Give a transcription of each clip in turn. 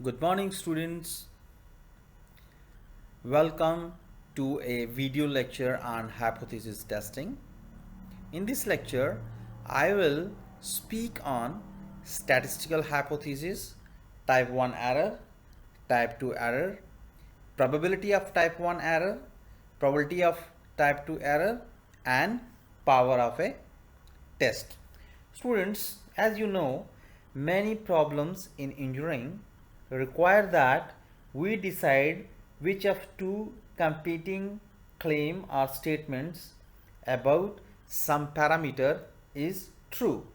Good morning, students. Welcome to a video lecture on hypothesis testing. In this lecture, I will speak on statistical hypothesis, type 1 error, type 2 error, probability of type 1 error, probability of type 2 error, and power of a test. Students, as you know, many problems in engineering require that we decide which of two competing claim or statements about some parameter is true.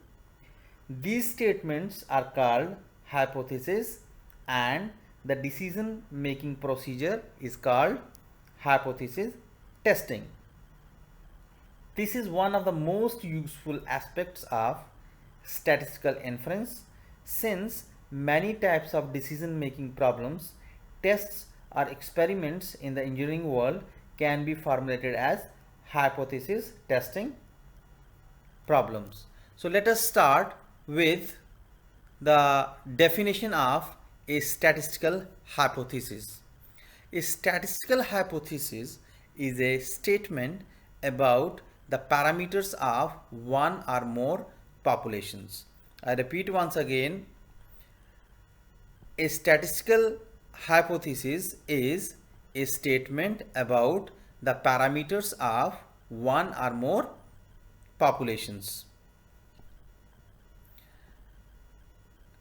These statements are called hypothesis, and the decision making procedure is called hypothesis testing. This is one of the most useful aspects of statistical inference, since many types of decision making problems, tests, or experiments in the engineering world can be formulated as hypothesis testing problems. So let us start with the definition of a statistical hypothesis. A statistical hypothesis is a statement about the parameters of one or more populations. I repeat once again, a statistical hypothesis is a statement about the parameters of one or more populations.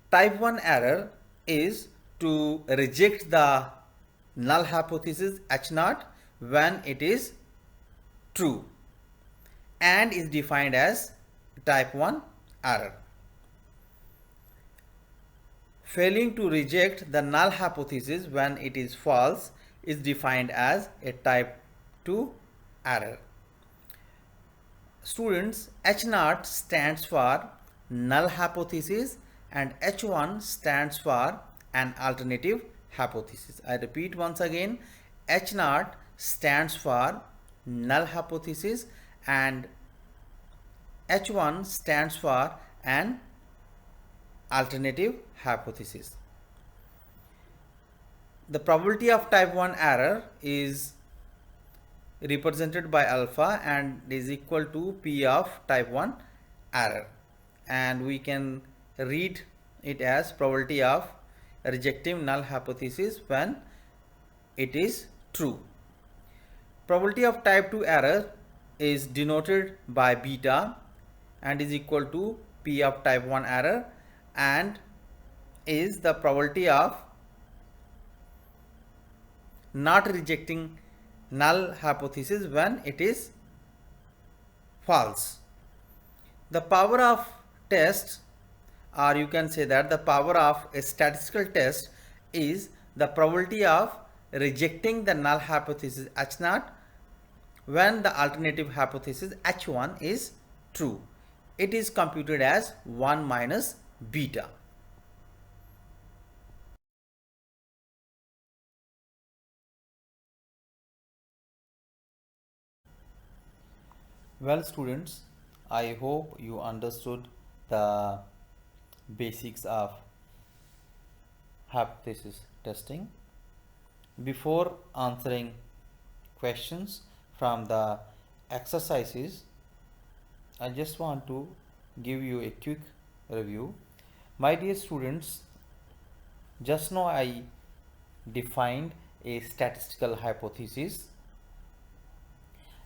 Type 1 error is to reject the null hypothesis H naught when it is true and is defined as type 1 error. Failing to reject the null hypothesis when it is false is defined as a type 2 error. Students, H naught stands for null hypothesis and H1 stands for an alternative hypothesis. I repeat once again, H naught stands for null hypothesis and H1 stands for an alternative hypothesis. The probability of type 1 error is represented by alpha and is equal to P of type 1 error, and we can read it as probability of rejecting null hypothesis when it is true. Probability of type 2 error is denoted by beta and is equal to P of type 1 error and is the probability of not rejecting null hypothesis when it is false. The power of test, or you can say that the power of a statistical test, is the probability of rejecting the null hypothesis H naught when the alternative hypothesis H1 is true. It is computed as 1 minus beta. Well, students, I hope you understood the basics of hypothesis testing. Before answering questions from the exercises, I just want to give you a quick review. My dear students, just now I defined a statistical hypothesis,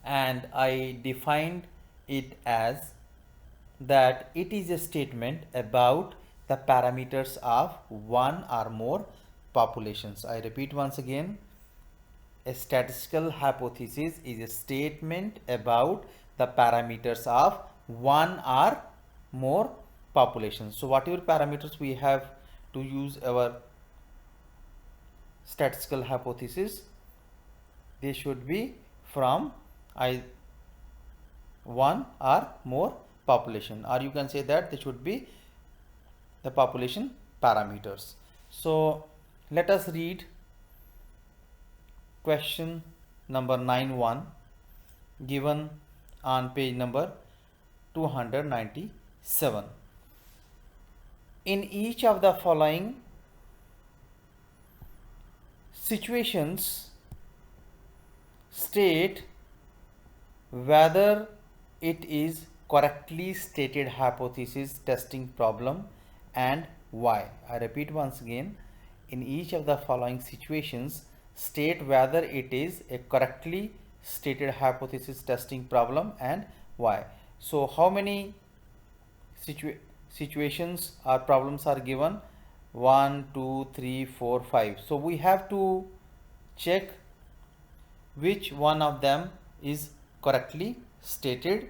and I defined it as that it is a statement about the parameters of one or more populations. I repeat once again, a statistical hypothesis is a statement about the parameters of one or more populations. So whatever parameters we have to use our statistical hypothesis, they should be from one or more population, or you can say that they should be the population parameters. So let us read question number 9.1 given on page number 297. In each of the following situations state whether it is correctly stated hypothesis testing problem and why. I repeat once again, in each of the following situations state whether it is a correctly stated hypothesis testing problem and why. So how many situations or problems are given? 1 2 3 4 5. So we have to check which one of them is correctly stated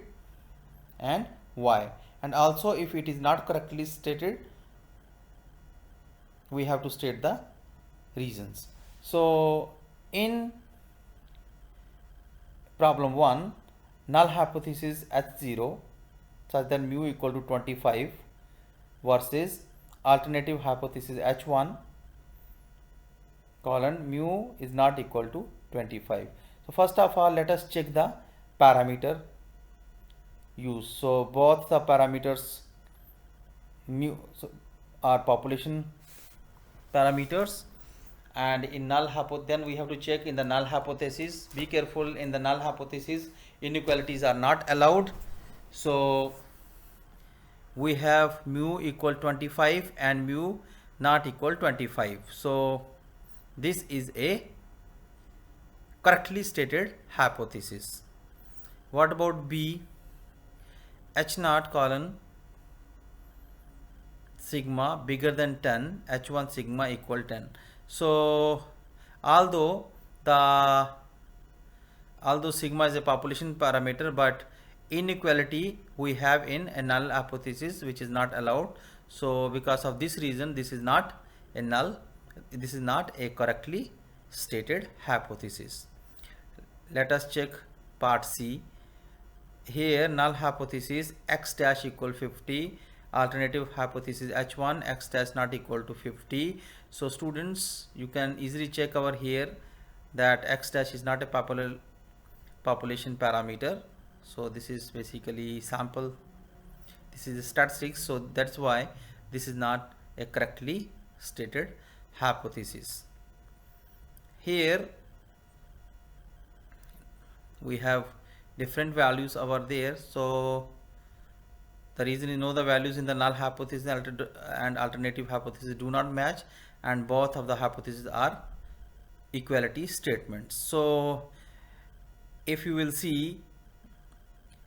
and why, and also if it is not correctly stated we have to state the reasons. So in problem 1, null hypothesis H0 such that mu equal to 25 versus alternative hypothesis H1 colon mu is not equal to 25. So first of all let us check the parameter use. So both the parameters mu are population parameters, and in null hypothesis then we have to check in the null hypothesis. Be careful, in the null hypothesis inequalities are not allowed. So we have mu equal 25 and mu not equal 25. So this is a correctly stated hypothesis. What about B? H0 colon sigma bigger than 10, H1 sigma equal 10. So although sigma is a population parameter, but inequality we have in a null hypothesis which is not allowed. So because of this reason this is not a null, this is not a correctly stated hypothesis. Let us check part C. Here null hypothesis x dash equal 50, alternative hypothesis H1 x dash not equal to 50. So students, you can easily check over here that x dash is not a population parameter. So this is basically sample, this is a statistics, so that's why this is not a correctly stated hypothesis. Here we have different values over there. So the reason you know the values in the null hypothesis and alternative hypothesis do not match, and both of the hypotheses are equality statements. So if you will see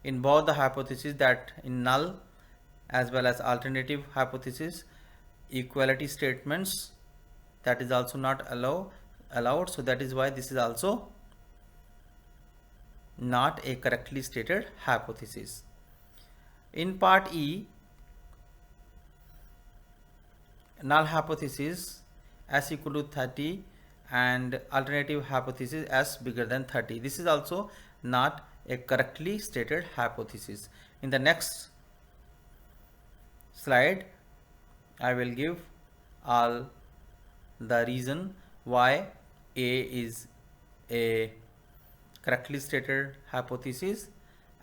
in both the hypotheses that in null as well as alternative hypothesis equality statements, that is also not allowed. So that is why this is also not a correctly stated hypothesis. In part E, null hypothesis s equal to 30 and alternative hypothesis s bigger than 30. This is also not a correctly stated hypothesis. In the next slide, I will give all the reason why A is a correctly stated hypothesis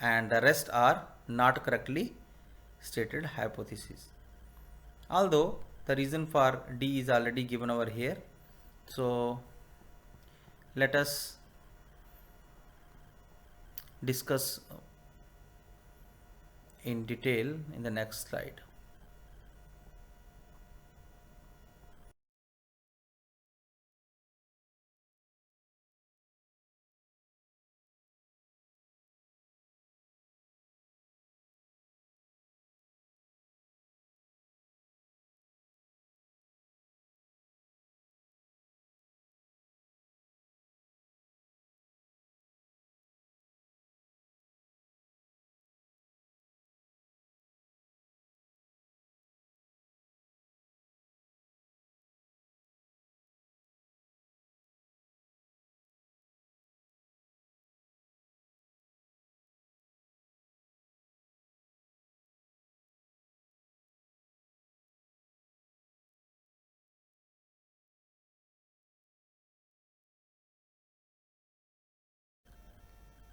and the rest are not correctly stated hypothesis. Although the reason for D is already given over here. So let us discuss in detail in the next slide.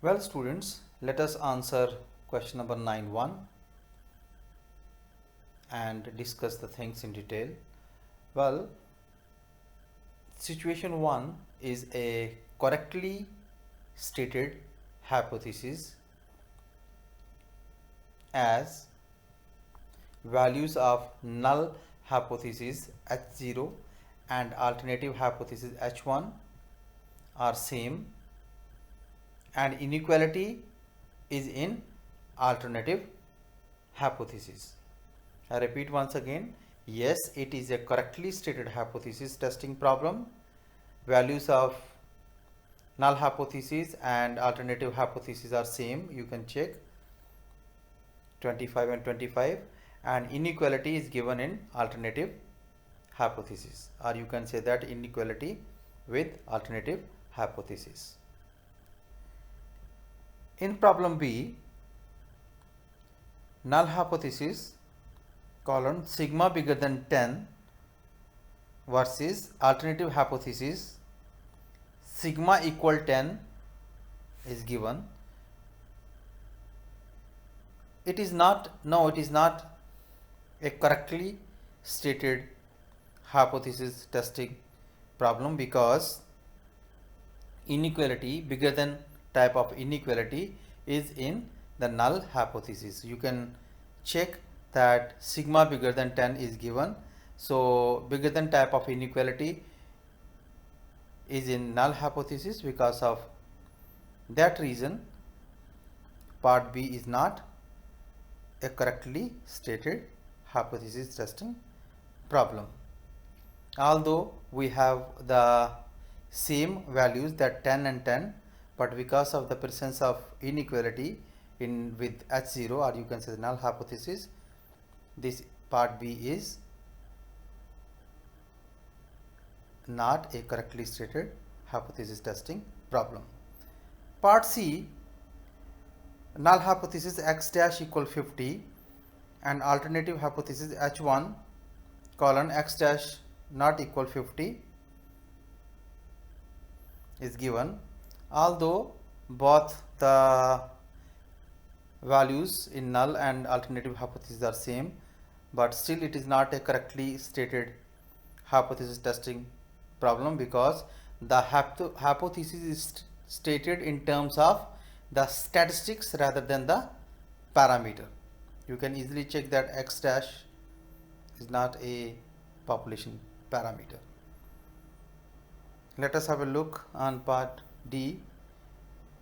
Well students, let us answer question number 9.1 and discuss the things in detail. Well, Situation 1 is a correctly stated hypothesis as values of null hypothesis H0 and alternative hypothesis H1 are same, and inequality is in alternative hypothesis. I repeat once again, yes, it is a correctly stated hypothesis testing problem. Values of null hypothesis and alternative hypothesis are same. You can check 25 and 25, and inequality is given in alternative hypothesis, or you can say that inequality with alternative hypothesis. In problem B, null hypothesis colon sigma bigger than 10 versus alternative hypothesis sigma equal 10 is given. It is not a correctly stated hypothesis testing problem, because inequality bigger than type of inequality is in the null hypothesis. You can check that sigma bigger than 10 is given, so bigger than type of inequality is in null hypothesis. Because of that reason, part B is not a correctly stated hypothesis testing problem. Although we have the same values, that 10 and 10, but because of the presence of inequality in with H0, or you can say the null hypothesis, this part B is not a correctly stated hypothesis testing problem. Part C, null hypothesis x dash equal 50 and alternative hypothesis H1 colon x dash not equal 50 is given. Although both the values in null and alternative hypothesis are same, but still it is not a correctly stated hypothesis testing problem, because the hypothesis is stated in terms of the statistics rather than the parameter. You can easily check that x dash is not a population parameter. Let us have a look on part D.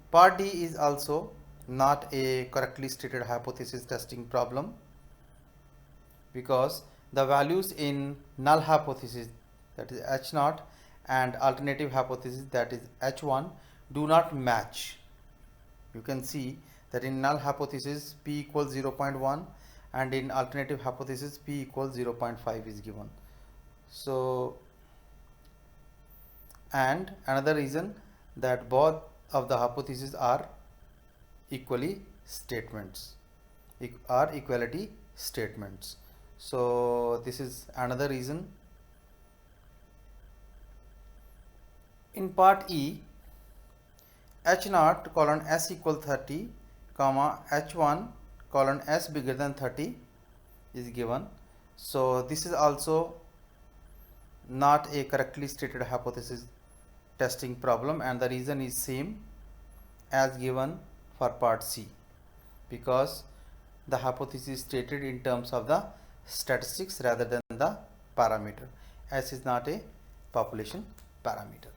Part D is also not a correctly stated hypothesis testing problem, because the values in null hypothesis, that is H0, and alternative hypothesis, that is H1, do not match. You can see that in null hypothesis P equals 0.1 and in alternative hypothesis P equals 0.5 is given. So, and another reason that both of the hypotheses are equality statements. So this is another reason. In part E, H0 colon S equal 30 comma H1 colon S bigger than 30 is given. So this is also not a correctly stated hypothesis testing problem, and the reason is same as given for part C, because the hypothesis is stated in terms of the statistics rather than the parameter. S is not a population parameter.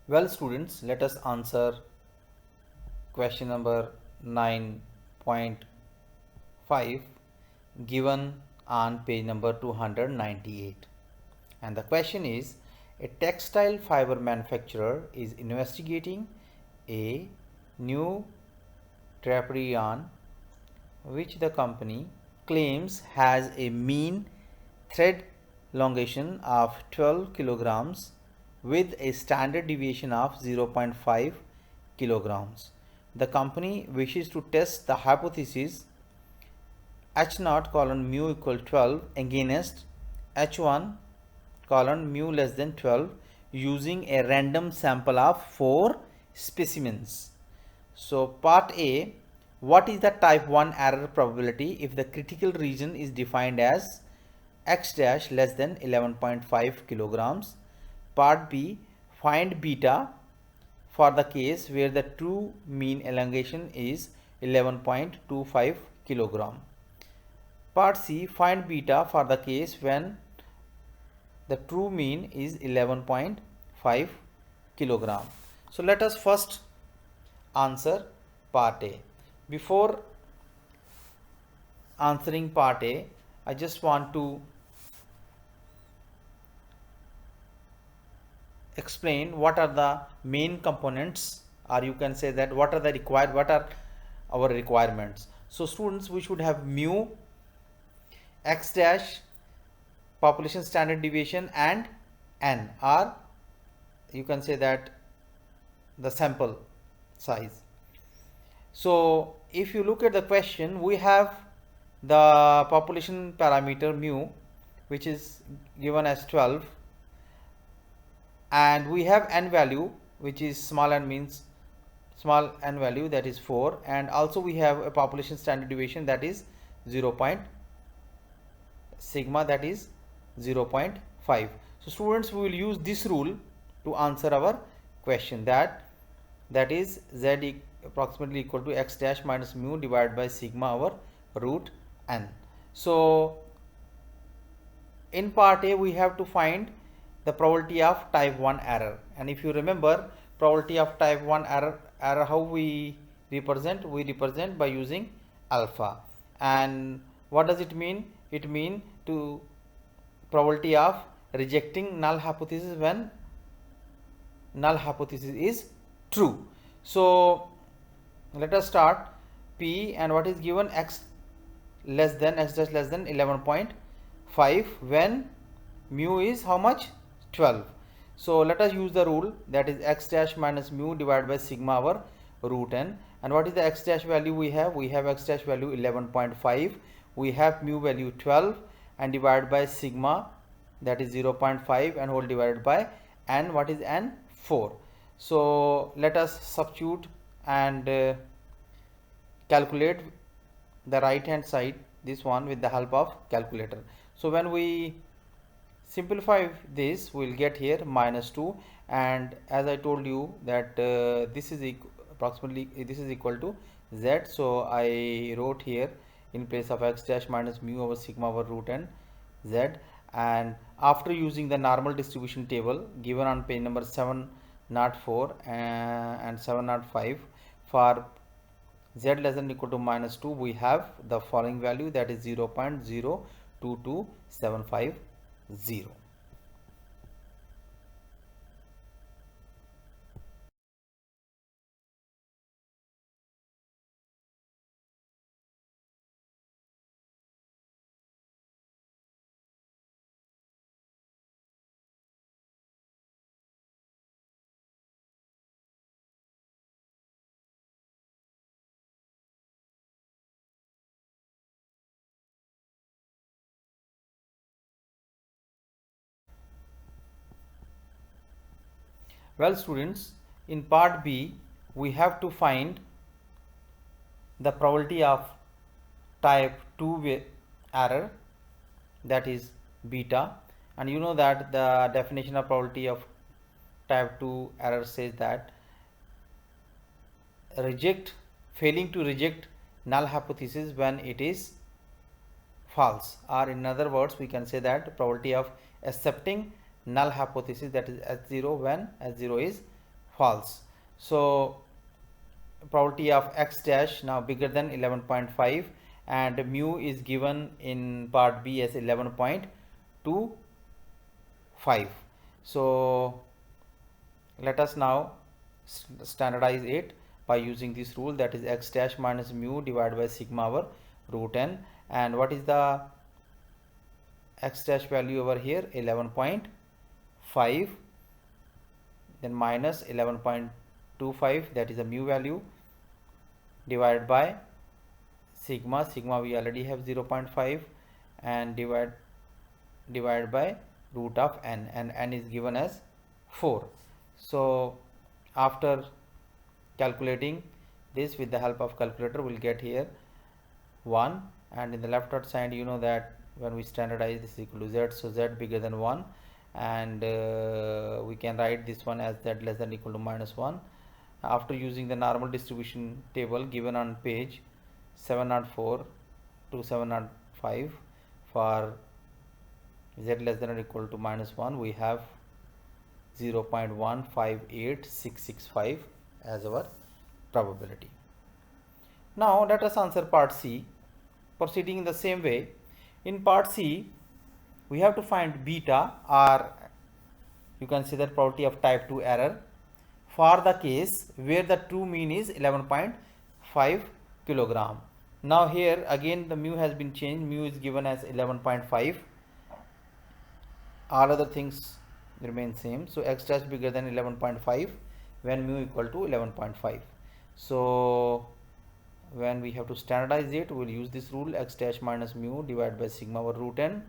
Well, students, let us answer question number 9.1. 5 given on page number 298. And the question is, a textile fiber manufacturer is investigating a new drapery yarn which the company claims has a mean thread elongation of 12 kilograms with a standard deviation of 0.5 kilograms. The company wishes to test the hypothesis H0 colon mu equal 12 against H1 colon mu less than 12 using a random sample of 4 specimens. So part A, what is the type 1 error probability if the critical region is defined as x dash less than 11.5 kilograms? Part B, find beta for the case where the true mean elongation is 11.25 kilogram. Part C, find beta for the case when the true mean is 11.5 kilogram. So let us first answer part A. Before answering part A, I just want to explain what are the main components, or you can say that what are our requirements. So students, we should have mu, x dash, population standard deviation, and n, or you can say that the sample size. So if you look at the question, we have the population parameter mu, which is given as 12, and we have n value, which is small n, means small n value, that is 4, and also we have a population standard deviation, that is 0. Sigma, that is 0.5. So students, we will use this rule to answer our question, that is z approximately equal to x dash minus mu divided by sigma over root n. So in part A, we have to find the probability of type 1 error, and if you remember, probability of type 1 error how we represent? We represent by using alpha. And what does it mean? It means to probability of rejecting null hypothesis when null hypothesis is true. So let us start P, and what is given? X dash less than 11.5 when mu is how much? 12. So let us use the rule, that is x dash minus mu divided by sigma over root n. And what is the x dash value we have? We have x dash value 11.5, we have mu value 12, and divided by sigma, that is 0.5, and whole divided by n. What is n? 4. So let us substitute and calculate the right hand side, this one, with the help of calculator. So when we simplify this, we will get here -2, and as I told you that this is approximately this is equal to z. So I wrote here in place of x dash minus mu over sigma over root n z, and after using the normal distribution table given on page number 704 and 705, for z less than or equal to -2, we have the following value, that is 0.022750. Well students, in part B, we have to find the probability of type 2 error, that is beta, and you know that the definition of probability of type 2 error says that failing to reject null hypothesis when it is false, or in other words, we can say that probability of accepting null hypothesis, that is H0, when H0 is false. So probability of x dash now bigger than 11.5 and mu is given in part B as 11.25. So let us now standardize it by using this rule, that is x dash minus mu divided by sigma over root n. And what is the x dash value over here? 11.5, then minus 11.25, that is the mu value, divided by sigma we already have 0.5, and divide by root of n, and n is given as 4. So after calculating this with the help of calculator, we'll get here 1, and in the left hand side, you know that when we standardize, this is equal to z, so z bigger than 1, and we can write this one as z less than equal to minus 1. After using the normal distribution table given on page 704 to 705 for z less than or equal to minus 1, we have 0.158665 as our probability. Now let us answer part C, proceeding in the same way. In part C, we have to find beta, or you can say that probability of type 2 error, for the case where the true mean is 11.5 kilogram. Now here again the mu has been changed, mu is given as 11.5, all other things remain same, so x dash bigger than 11.5 when mu equal to 11.5. so when we have to standardize it, we will use this rule, x dash minus mu divided by sigma over root n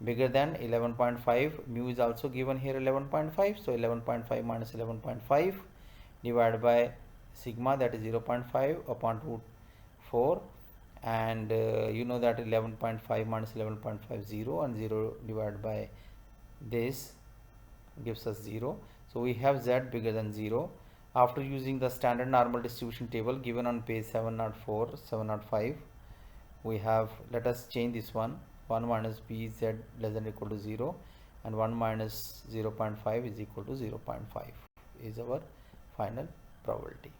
bigger than 11.5. mu is also given here 11.5, so 11.5 minus 11.5 divided by sigma, that is 0.5 upon root 4, and you know that 11.5 minus 11.5 0, and 0 divided by this gives us 0. So we have z bigger than 0. After using the standard normal distribution table given on page 704 705, we have, let us change this one, 1 minus b z less than or equal to 0, and 1 minus 0.5 is equal to 0.5 is our final probability.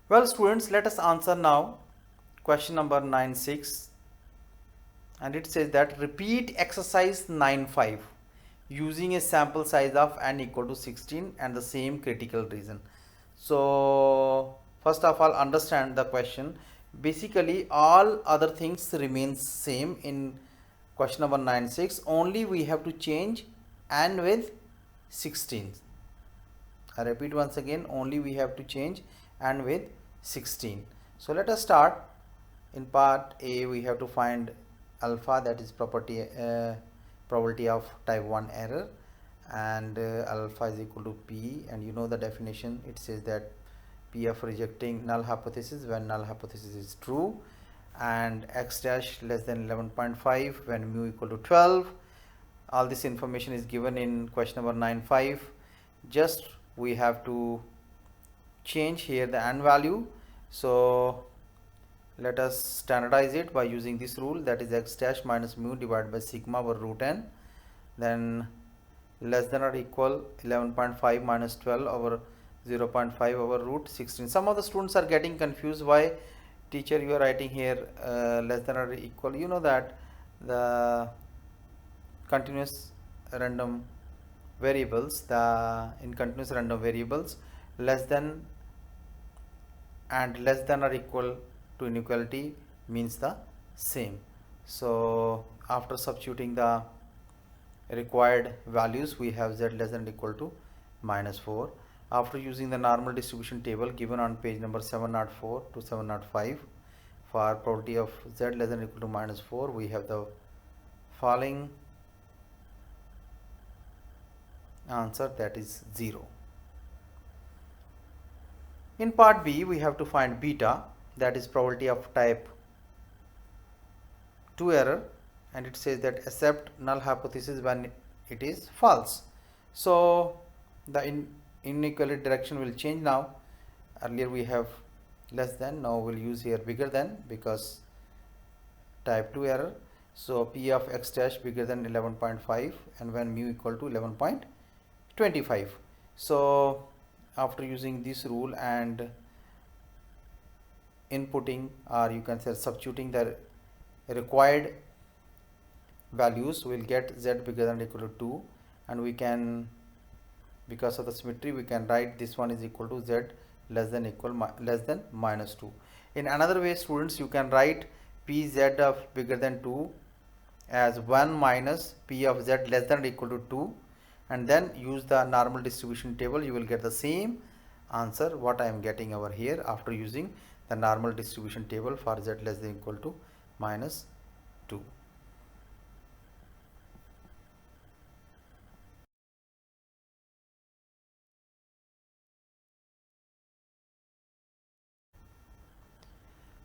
Well students, let us answer now question number 9.6, and it says that repeat exercise 9.5 using a sample size of n equal to 16 and the same critical region. So first of all, understand the question. Basically all other things remain same in question number 9.6, only we have to change n with 16. I repeat once again, only we have to change and with 16. So let us start. In part A, we have to find alpha, that is probability of type 1 error, and alpha is equal to p, and you know the definition. It says that p of rejecting null hypothesis when null hypothesis is true, and x dash less than 11.5 when mu equal to 12. All this information is given in question number 9.5. Just we have to change here the n value. So let us standardize it by using this rule, that is x dash minus mu divided by sigma over root n, then less than or equal 11.5 minus 12 over 0.5 over root 16. Some of the students are getting confused, why teacher you are writing here less than or equal. You know that the continuous random variables, in continuous random variables, less than and less than or equal to inequality means the same. So after substituting the required values, we have z less than or equal to minus 4. After using the normal distribution table given on page number 704 to 705 for probability of z less than or equal to minus 4, we have the following answer, that is 0. In part B, we have to find beta, that is probability of type 2 error, and it says that accept null hypothesis when it is false. So the inequality direction will change now. Earlier we have less than, now we'll use here bigger than because type 2 error. So p of x dash bigger than 11.5 and when mu equal to 11.25. So after using this rule and inputting, or you can say substituting the required values, we will get z bigger than or equal to 2, and we can, because of the symmetry, we can write this one is equal to z less than minus 2. In another way, students, you can write p z of bigger than 2 as 1 minus p of z less than or equal to 2, and then use the normal distribution table. You will get the same answer what I am getting over here after using the normal distribution table for z less than or equal to minus 2.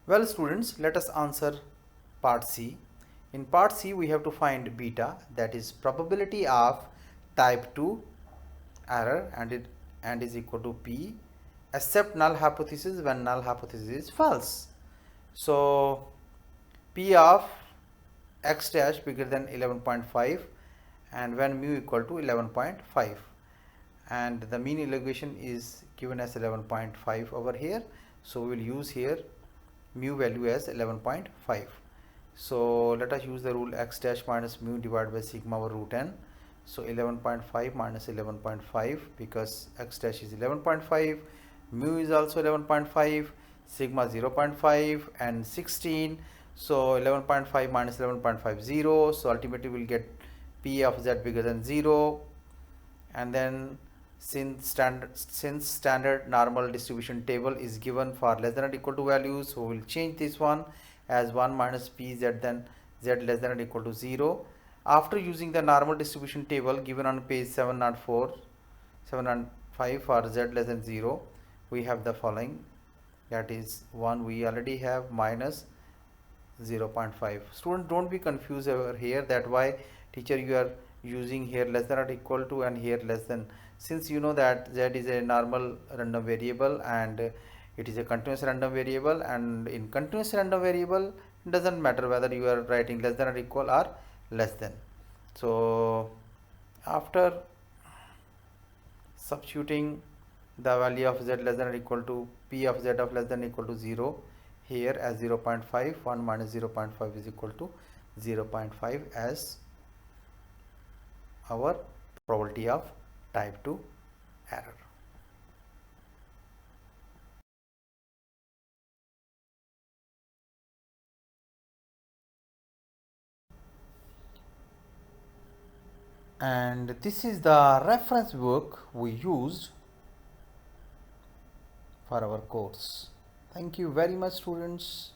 Well, students, let us answer part C. In part C, we have to find beta, that is probability of type 2 error, and is equal to P, accept null hypothesis when null hypothesis is false. So P of x dash bigger than 11.5 and when mu equal to 11.5, and the mean elevation is given as 11.5 over here. So we will use here mu value as 11.5. So let us use the rule x dash minus mu divided by sigma over root n. So 11.5 minus 11.5, because x dash is 11.5, mu is also 11.5, sigma 0.5 and 16. So 11.5 minus 11.5, 0. So ultimately we will get p of z bigger than 0, and then since standard normal distribution table is given for less than or equal to values, so we will change this one as 1 minus p z then z less than or equal to 0. After using the normal distribution table given on page 705 for z less than 0, we have the following, that is 1 we already have minus 0.5. Students, don't be confused over here that why teacher you are using here less than or equal to and here less than, since you know that z is a normal random variable and it is a continuous random variable, and in continuous random variable it doesn't matter whether you are writing less than or equal or less than. So after substituting the value of z less than or equal to p of z of less than or equal to 0 here as 0.5, 1 minus 0.5 is equal to 0.5 as our probability of type 2 error. And this is the reference book we used for our course. Thank you very much, students.